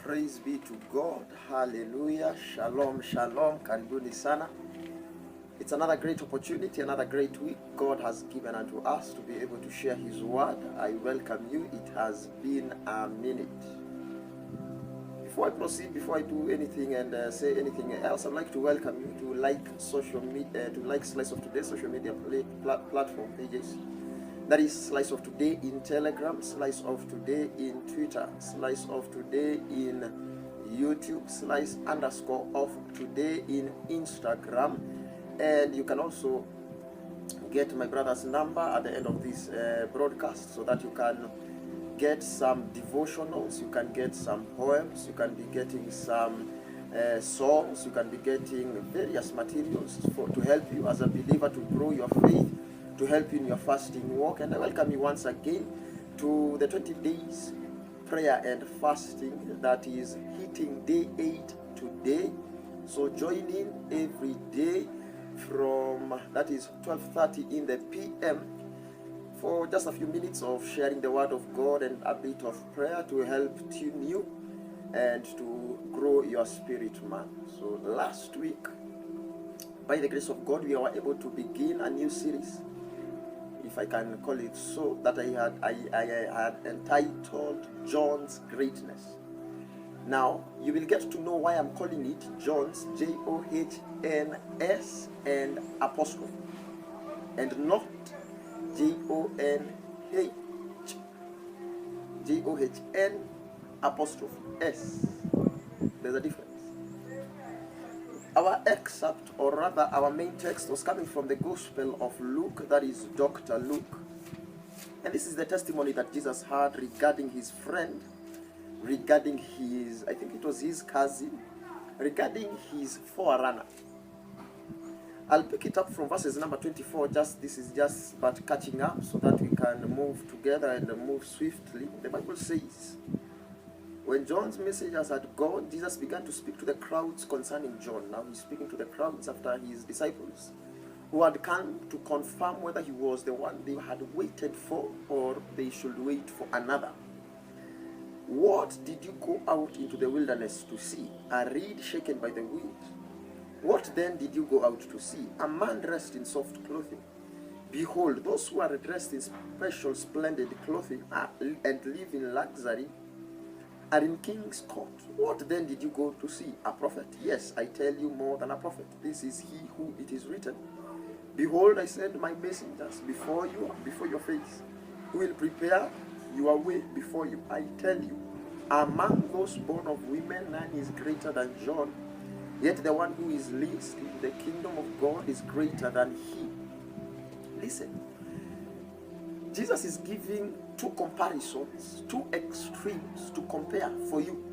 Praise be to God. Hallelujah. Shalom, shalom. Karibuni sana. It's another great opportunity, another great week God has given unto us to be able to share His word. I welcome you. It has been a minute. Before I proceed, before I do anything and say anything else, I'd like to welcome you to like social media, to like Slice of Today social media platform pages. That is Slice of Today in Telegram, Slice of Today in Twitter, Slice of Today in YouTube, Slice_of Today in Instagram. And you can also get my brother's number at the end of this broadcast so that you can get some devotionals, you can get some poems, you can be getting some songs, you can be getting various materials to help you as a believer to grow your faith, to help you in your fasting walk. And I welcome you once again to the 20 days prayer and fasting that is hitting day 8 today. So join in every day from, that is 12:30 in the PM, for just a few minutes of sharing the word of God and a bit of prayer to help tune you and to grow your spirit, man. So last week, by the grace of God, we were able to begin a new series, if I can call it so, that I had entitled John's Greatness. Now, you will get to know why I'm calling it John's, Johns, and apostrophe, and not Jonh, John apostrophe S. There's a difference. Our excerpt, or rather our main text, was coming from the Gospel of Luke, that is Dr. Luke. And this is the testimony that Jesus had regarding his friend, regarding his, I think it was his cousin, regarding his forerunner. I'll pick it up from verses number 24. This is just but catching up so that we can move together and move swiftly. The Bible says, when John's messengers had gone, Jesus began to speak to the crowds concerning John. Now he's speaking to the crowds after his disciples, who had come to confirm whether he was the one they had waited for or they should wait for another. What did you go out into the wilderness to see? A reed shaken by the wind? What then did you go out to see? A man dressed in soft clothing? Behold, those who are dressed in special splendid clothing and live in luxury are in king's court. What then did you go to see? A prophet? Yes, I tell you, more than a prophet. This is he who it is written, behold, I send my messengers before you, before your face, who will prepare your way before you. I tell you, among those born of women, none is greater than John. Yet the one who is least in the kingdom of God is greater than he. Listen, Jesus is giving two comparisons, two extremes to compare for you.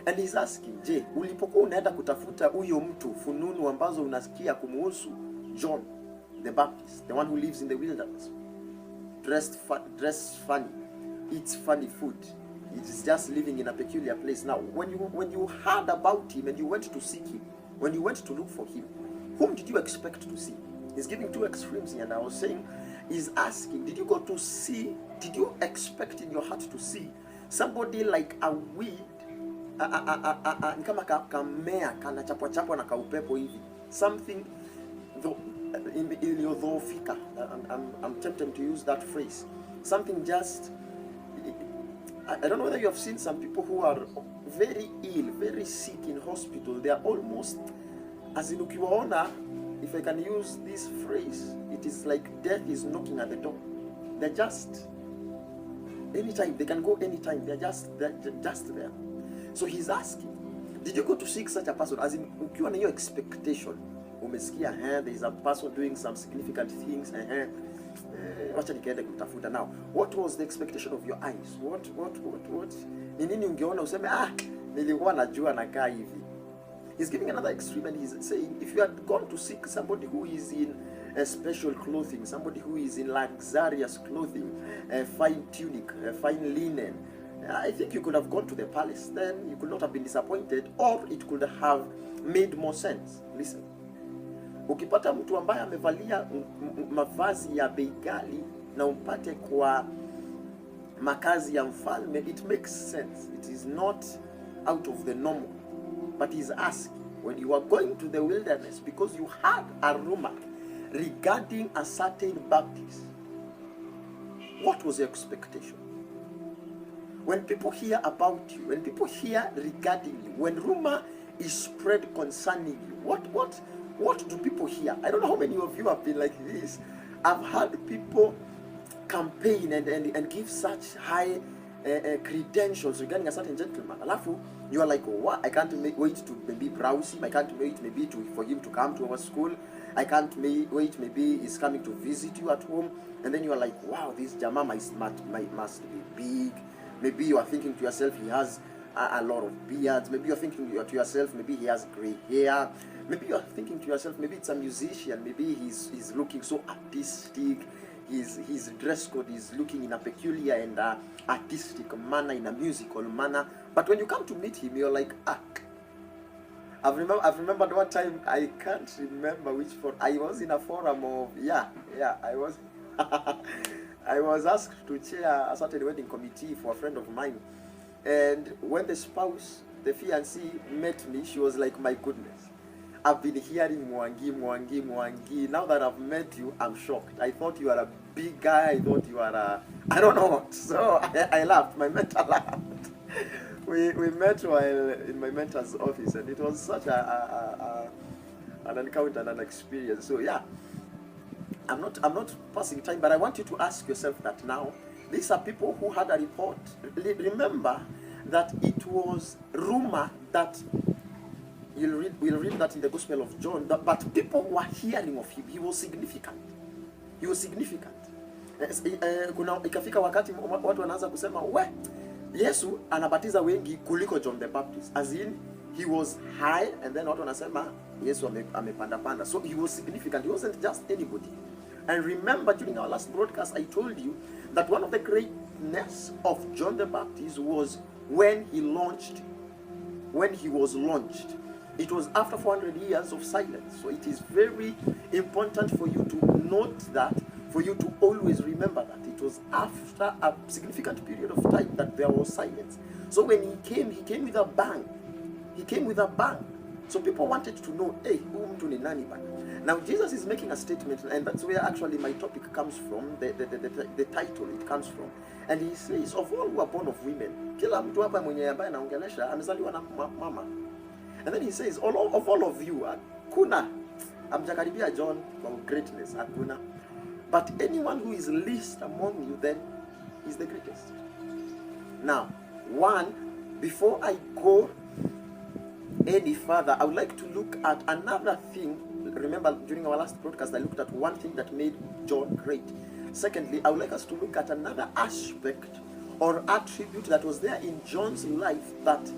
And he's asking, je, ulipokuwa unaenda kutafuta huyo mtu fununu ambazo unasikia kumuhusu John the Baptist, the one who lives in the wilderness, dressed funny, eats funny food, it is just living in a peculiar place. Now, when you heard about him and you went to seek him, when you went to look for him, whom did you expect to see? He's giving two extremes here. And I was saying, he's asking, did you go to see, did you expect in your heart to see somebody like a weed, ni kama kamea kana chapwa na kaupepo hivi, something iliyodhoofika? I'm tempted to use that phrase. Something just, I don't know whether you have seen some people who are very ill, very sick in hospital. They are almost, as in ukiwaona, if I can use this phrase, it is like death is knocking at the door. They're just, anytime, they can go anytime. They're just there. So he's asking, did you go to seek such a person? As in, ukiwa na your expectation, umesikia, there is a person doing some significant things, wacha nikaende kumtafuta. Now, what was the expectation of your eyes? What ni nini ungeona useme, nilikuwa najua nakaa hivi? He's giving another extreme, and he's saying, if you had gone to seek somebody who is in special clothing, somebody who is in luxurious clothing, fine tunic, fine linen, I think you could have gone to the palace. Then you could not have been disappointed, or it could have made more sense. Listen, ukipata mtu ambaye amevalia mavazi ya bei ghali na umpate kwa makazi ya mfalme, it makes sense. It is not out of the normal. But he's asking, when you are going to the wilderness, because you had a rumor regarding a certain Baptist, what was your expectation? When people hear about you, when people hear regarding you, when rumor is spread concerning you, what do people hear? I don't know how many of you have been like this. I've had people campaign and give such high credentials regarding a certain gentleman. Alafu, you are like, oh, what? I can't wait to maybe browse him. I can't wait maybe for him to come to our school. I can't wait maybe he's coming to visit you at home. And then you are like, wow, this Jama must be big. Maybe you are thinking to yourself, he has a lot of beards. Maybe you're thinking to yourself, maybe he has gray hair. Maybe you're thinking to yourself, maybe it's a musician. Maybe he's looking so artistic. His dress code is looking in a peculiar and artistic manner, in a musical manner. But when you come to meet him, you're like, I've remembered one time, I can't remember which forum. I was in a forum of, I was I was asked to chair a certain wedding committee for a friend of mine. And when the spouse, the fiancée, met me, she was like, my goodness, I've been hearing Mwangi. Now that I've met you, I'm shocked. I thought you are a big guy. I thought you are I don't know what. So I laughed. My mentor laughed. We met while in my mentor's office, and it was such an encounter and an experience. So yeah, I'm not passing time, but I want you to ask yourself that now. These are people who had a report. Remember that it was rumor that we'll read that in the Gospel of John, but people were hearing of him. He was significant. Kuna ikafika wakati watu wanaanza kusema, Yesu anabatiza wengi kuliko John the Baptist. As in, he was high, and then watu wanasema Yesu amepanda. So he was significant. He wasn't just anybody. And remember, during our last broadcast, I told you that one of the greatness of John the Baptist was when he was launched. It was after 400 years of silence. So it is very important for you to note that, for you to always remember that. It was after a significant period of time that there was silence. So when he came with a bang. So people wanted to know, hey, who mtu ni nani bana? Now Jesus is making a statement, and that's where actually my topic comes from, the title it comes from. And he says, of all who are born of women, kila mtu hapa mwenye ambaye anaongelesha amezaliwa na mama. And then he says, of all of you, hakuna amjakaribia John for greatness, hakuna. But anyone who is least among you then is the greatest. Now, before I go any further, I would like to look at another thing. Remember, during our last broadcast, I looked at one thing that made John great. Secondly, I would like us to look at another aspect or attribute that was there in John's life that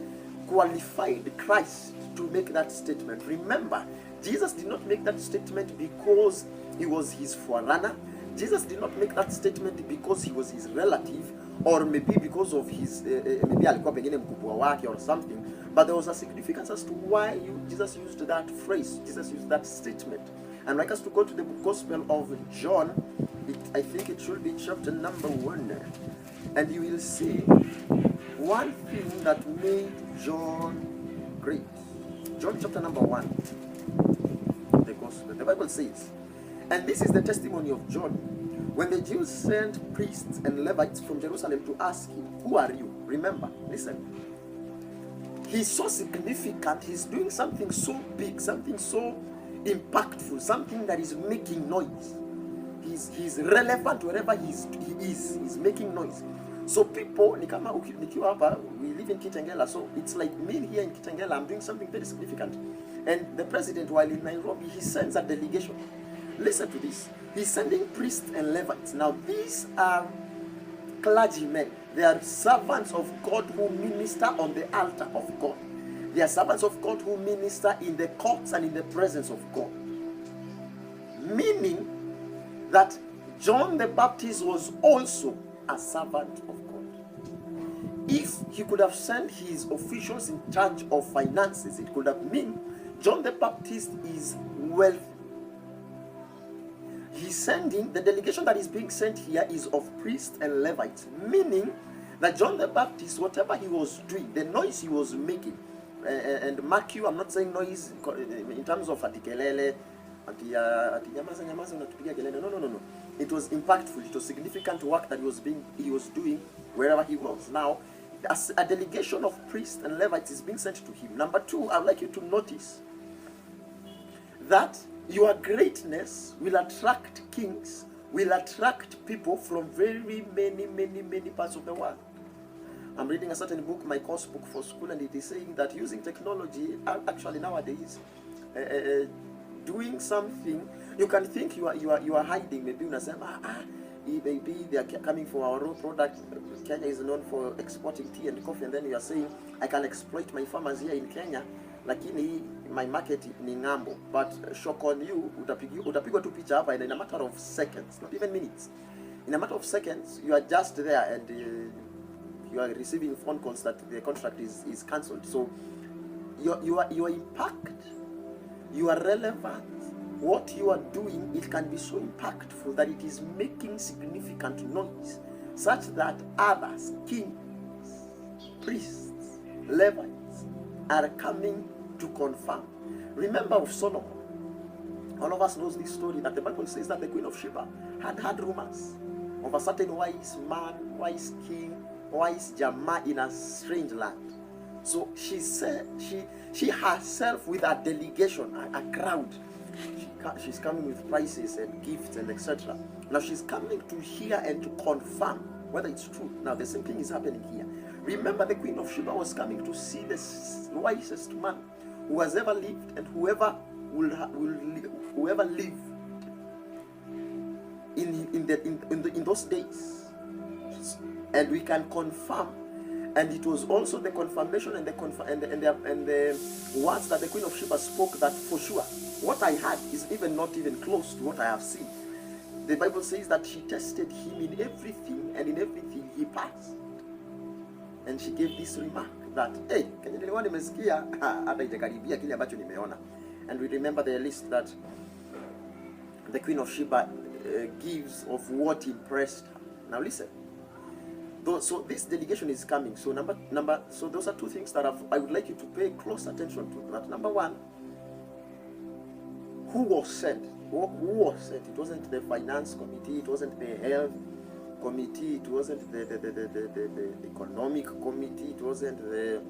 qualified Christ to make that statement. Remember, Jesus did not make that statement because he was his forerunner. Jesus did not make that statement because he was his relative, or maybe because of his maybe alikuwa pengine mkubwa wake or something. But there was a significance as to why Jesus used that phrase. Jesus used that statement. I'd like us to go to the Gospel of John. I think it should be chapter number 1. And you will see one thing that made John great. John chapter number 1. The Gospel. The Bible says, and this is the testimony of John. When the Jews sent priests and Levites from Jerusalem to ask him, who are you? Remember, listen. He's so significant. He's doing something so big, something so impactful, something that is making noise. He's relevant wherever he is. He's making noise. So people, nikiwa hapa, we live in Kitengela, so it's like me here in Kitengela, I'm doing something very significant. And the president, while in Nairobi, he sends a delegation. Listen to this. He's sending priests and Levites. Now, these are clergymen. They are servants of God who minister on the altar of God. They are servants of God who minister in the courts and in the presence of God. Meaning that John the Baptist was also a servant of God. If he could have sent his officials in charge of finances, it could have meant John the Baptist is wealthy. He's sending, the delegation that is being sent here is of priests and Levites, meaning that John the Baptist, whatever he was doing, the noise he was making, and mark you, I'm not saying noise in terms of atikelele, no. It was impactful. It was significant work that he was doing wherever he was. Now, as a delegation of priests and Levites is being sent to him. Number two, I'd like you to notice that your greatness will attract kings, will attract people from very many parts of the world. I'm reading a certain book, my course book for school, and it is saying that using technology, actually nowadays, doing something, you can think you are hiding. Maybe you say, maybe they are coming for our raw product. Kenya is known for exporting tea and coffee, and then you are saying, I can exploit my farmers here in Kenya, lakini my market ni ngambo. But shock on you, utapigwa tu picha hapa, and in a matter of seconds, not even minutes, in a matter of seconds, you are just there, and you are receiving phone calls that the contract is cancelled. So your impact, your relevance, what you are doing, it can be so impactful that it is making significant noise, such that others, kings, priests, Levites, are coming to confirm. Remember of Solomon. All of us knows this story, that the Bible says that the Queen of Sheba had rumors of a certain wise man, wise king, wise Jama in a strange land. So she said, she herself with a delegation, a crowd, she's coming with prices and gifts and etc. Now she's coming to hear and to confirm whether it's true. Now the same thing is happening here. Remember, the Queen of Sheba was coming to see the wisest man who has ever lived, and whoever live in those days. And we can confirm, and it was also the confirmation and the words that the Queen of Sheba spoke, that for sure what I had is not even close to what I have seen. The Bible says that she tested him in everything, and in everything he passed. And she gave this remark that, hey, kenye niliona nimesikia hata itakaribia kile ambacho nimeona. And we remember the list that the Queen of Sheba gives of what impressed her. Now listen. So this delegation is coming. So so those are two things that I would like you to pay close attention to. That number one, who was sent? Who was sent? It wasn't the finance committee. It wasn't the health committee. It wasn't the economic committee. It wasn't the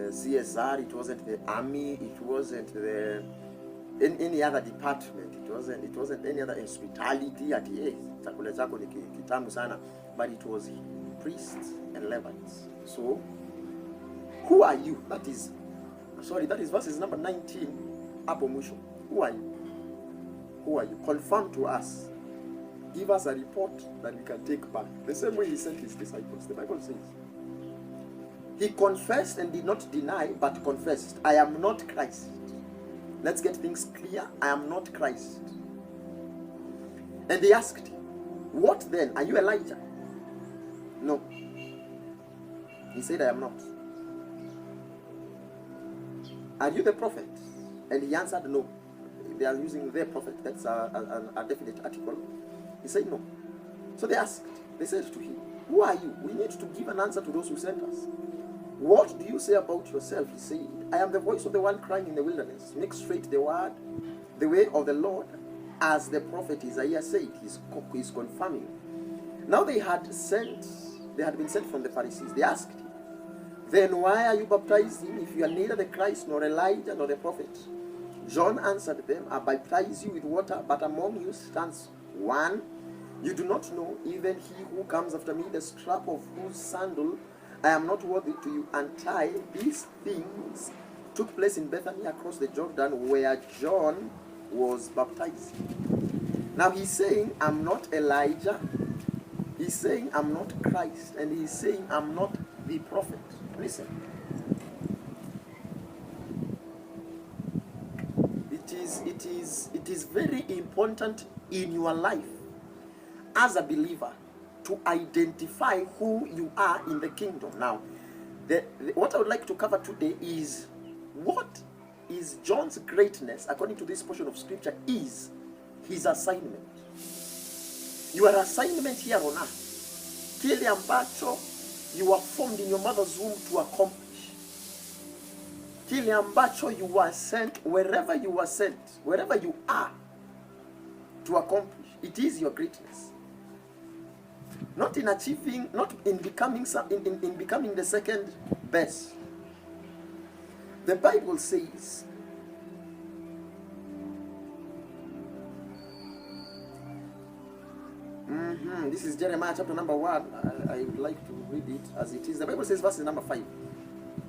CSR. It wasn't the army. It wasn't the any other department. It wasn't any other hospitality. At chakula chako ni kitamu sana. But it was priests and Levites. So, who are you? That is verses number 19. Hapo mwisho. Who are you? Who are you? Confirm to us. Give us a report that we can take back. The same way he sent his disciples. The Bible says, he confessed and did not deny, but confessed, I am not Christ. Let's get things clear. I am not Christ. And they asked him, what then? Are you Elijah? No. He said, I am not. Are you the prophet? And he answered, no. They are using their prophet. That's a definite article. He said, no. So they asked. They said to him, who are you? We need to give an answer to those who sent us. What do you say about yourself? He said, I am the voice of the one crying in the wilderness. Make straight the way of the Lord, as the prophet Isaiah said. He's confirming. Now they had been sent from the Pharisees. They asked him, then why are you baptizing if you are neither the Christ, nor Elijah, nor the prophet? John answered them, I baptize you with water, but among you stands one you do not know, even he who comes after me, the strap of whose sandal I am not worthy to untie. These things took place in Bethany across the Jordan, where John was baptized. Now he's saying, I'm not Elijah. He's saying, I'm not Christ. And he's saying, I'm not the prophet. Listen. It is very important in your life as a believer to identify who you are in the kingdom. Now, what I would like to cover today is what is John's greatness, according to this portion of scripture, is his assignment. Your assignment here on earth, kile ambacho you are formed in your mother's womb to accomplish. Kile ambacho you were sent, wherever you were sent, wherever you are, to accomplish. It is your greatness. Not in achieving, not in becoming in becoming the second best. The Bible says, this is Jeremiah chapter number 1. I would like to read it as it is. The Bible says, verse number 5.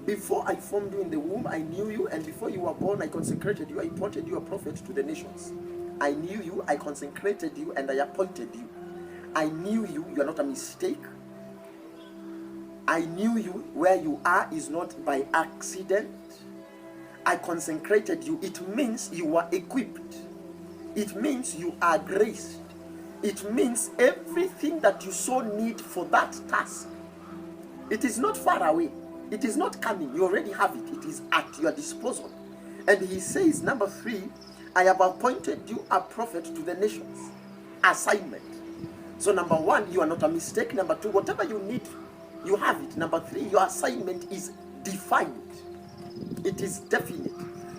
Before I formed you in the womb, I knew you, and before you were born, I consecrated you. I appointed you a prophet to the nations. I knew you, I consecrated you, and I appointed you. I knew you, you are not a mistake. I knew you, where you are is not by accident. I consecrated you. It means you are equipped. It means you are graced. It means everything that you so need for that task. It is not far away. It is not coming. You already have it. It is at your disposal. And he says, number 3, I have appointed you a prophet to the nations. Assignment. So number 1, you are not a mistake. Number 2, whatever you need, you have it. Number 3, your assignment is defined. It is definite.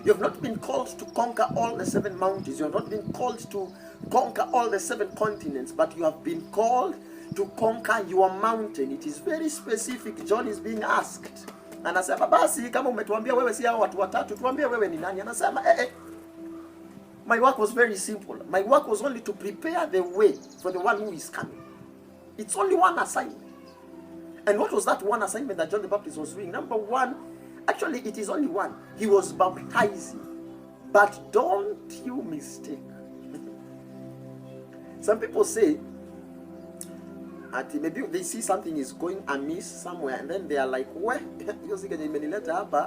You have not been called to conquer all the 7 mountains. You have not been called to conquer all the 7 continents, but you have been called to conquer your mountain. It is very specific. John is being asked. Anasema basi kama umetuambia wewe si hao watu watatu, tuambie wewe ni nani? Anasema my work was very simple. My work was only to prepare the way for the one who is coming. It's only one assignment. And what was that one assignment that John the Baptist was doing? Number 1, actually it is only one. He was baptizing. But don't you mistake. Some people say, maybe they see something is going amiss somewhere, and then they are like, well,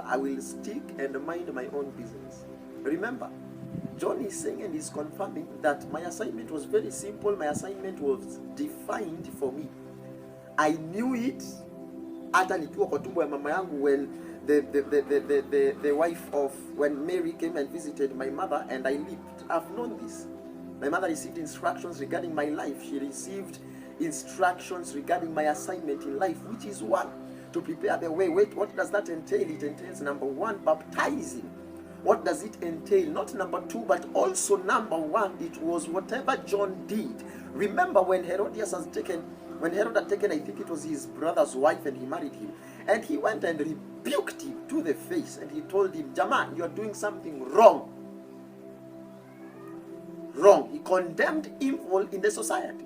I will stick and mind my own business. Remember, John is saying and is confirming that my assignment was very simple. My assignment was defined for me. I knew it hata nikiwa kwa tumbo ya mama yangu, when the wife of, when Mary came and visited my mother and I lived. I've known this. My mother received instructions regarding my life. She received instructions regarding my assignment in life, which is 1, to prepare the way. Wait, what does that entail? It entails, number 1, baptizing. What does it entail? Not number 2, but also number 1, it was whatever John did. Remember when Herod had taken, I think it was his brother's wife, and he married him, and he went and rebuked him to the face, and he told him, Jaman, you are doing something wrong. Wrong. He condemned evil in the society.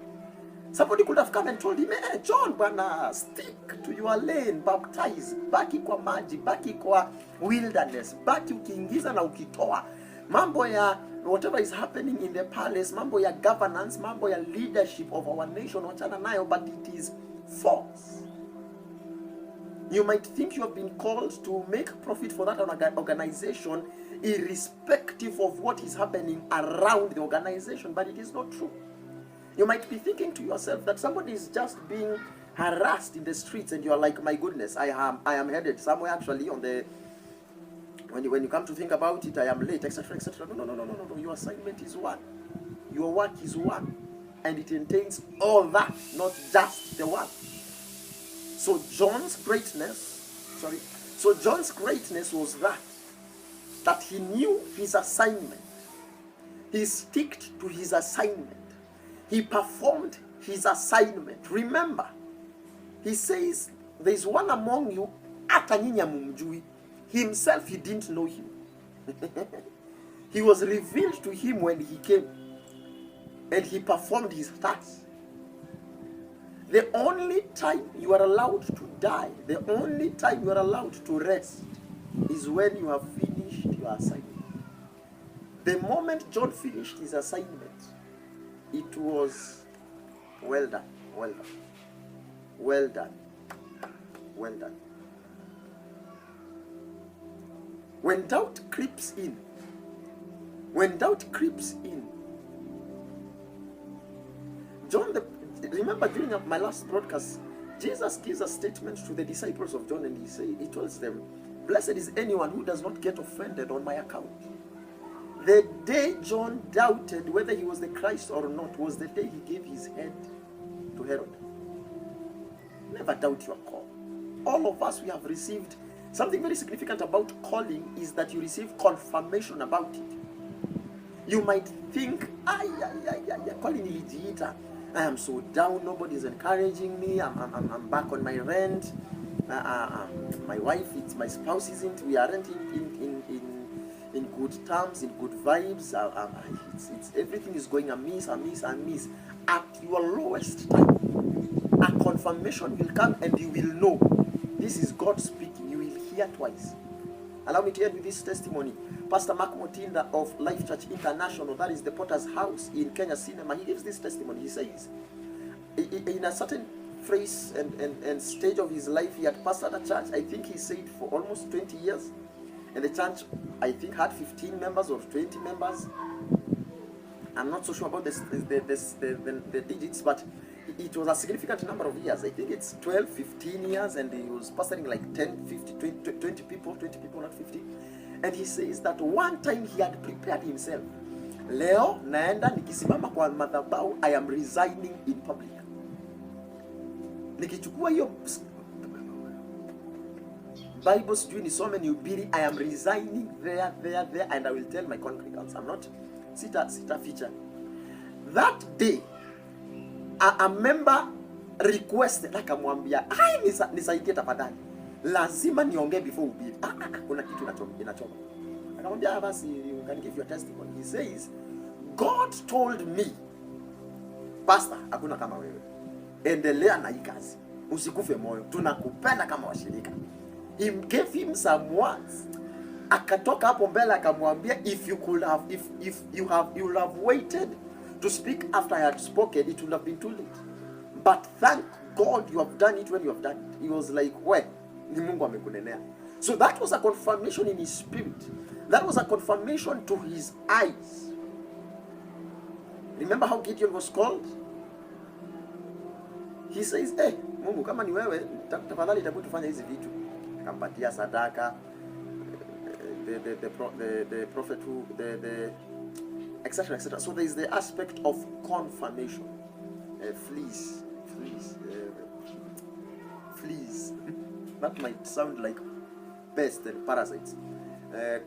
Somebody could have come and told him, hey, John, bwana, stick to your lane, baptize, baki kwa maji, baki kwa wilderness, baki ukiingiza na ukitoa. Mambo ya whatever is happening in the palace, mambo ya governance, mambo ya leadership of our nation, wachana nayo, but it is false. You might think you have been called to make profit for that organization, irrespective of what is happening around the organization, but it is not true. You might be thinking to yourself that somebody is just being harassed in the streets, and you are like, my goodness, I am headed somewhere actually on the, when you come to think about it, I am late, etc., etc. No. Your assignment is 1. Your work is 1. And it entails all that, not just the one. So John's greatness was that he knew his assignment. He stuck to his assignment. He performed his assignment. Remember, he says, there is one among you, hata nyinyi hamumjui. Himself, he didn't know him. He was revealed to him when he came, and he performed his task. The only time you are allowed to die, the only time you are allowed to rest, is when you have finished your assignment. The moment John finished his assignment, it was well done, well done, well done, well done. When doubt creeps in, remember during my last broadcast, Jesus gives a statement to the disciples of John, and he tells them, blessed is anyone who does not get offended on my account. The day John doubted whether he was the Christ or not was the day he gave his head to Herod. Never doubt your call. all of us, we have received something very significant about calling is that you receive confirmation about it. You might think, calling ilijiita. I am so down, nobody is encouraging me, I'm back on my rent, my wife, my spouse isn't, we aren't in good terms, in good vibes, it's everything is going amiss. At your lowest time, a confirmation will come and you will know this is God speaking. You will hear twice. Allow me to end with this testimony. Pastor Mark Motinda of Life Church International, that is the Potter's House in Kenya Cinema, he gives this testimony. He says, in a certain phase and stage of his life, he had pastored a church, I think he said for almost 20 years. And the church, I think, had 15 members or 20 members. I'm not so sure about the digits, but it was a significant number of years. I think it's 12, 15 years, and he was pastoring like 10, 50, 20 people, not 50. And he says that one time he had prepared himself. Leo, naenda nikisimama kwa madhabahu, I am resigning in public. Nikichukua hiyo Bible sijui nisome nihubiri, I am resigning there, and I will tell my congregants. I'm not sita feature. That day, a member requested, akamwambia, nisaidie tafadhali, lazima niongee before ubiri. Kuna kitu inachoma. Akamwambia, basi you can give your testimony. He says, God told me, Pastor, hakuna kama wewe, endelea na hii kazi, usikufe moyo, tunakupenda kama washirika. He gave him some words. Akatoka hapo mbele akamwambia, if you would have waited to speak after I had spoken, it would have been too late. But thank God you have done it when you have done it. He was like, we, ni Mungu amekunenea. So that was a confirmation in his spirit. That was a confirmation to his eyes. Remember how Gideon was called? He says, Mungu, kama ni wewe, tafadhali tabu tufanya hizi vitu. Akampatia sadaka, the prophet who, etc. So there is the aspect of confirmation. Fleas. That might sound like pests and parasites.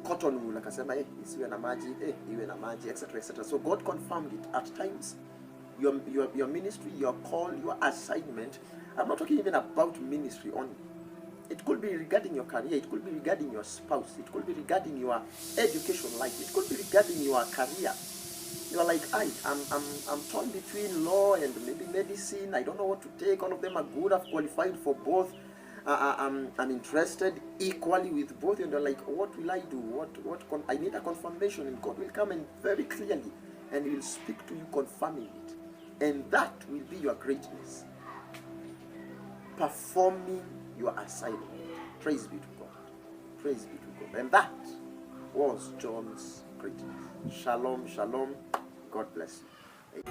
Cotton wool, akasema, isiwe na maji, iwe na maji, etc. So God confirmed it at times. Your ministry, your call, your assignment. I'm not talking even about ministry only. It could be regarding your career. It could be regarding your spouse. It could be regarding your education life. It could be regarding your career. You are like, I'm torn between law and maybe medicine. I don't know what to take. All of them are good. I've qualified for both. I'm interested equally with both. And you're like, what will I do? I need a confirmation, and God will come and very clearly, and He will speak to you confirming it. And that will be your greatness. Performing your assignment. Praise be to God. Praise be to God. And that was John's greatness. Shalom, shalom. God bless you.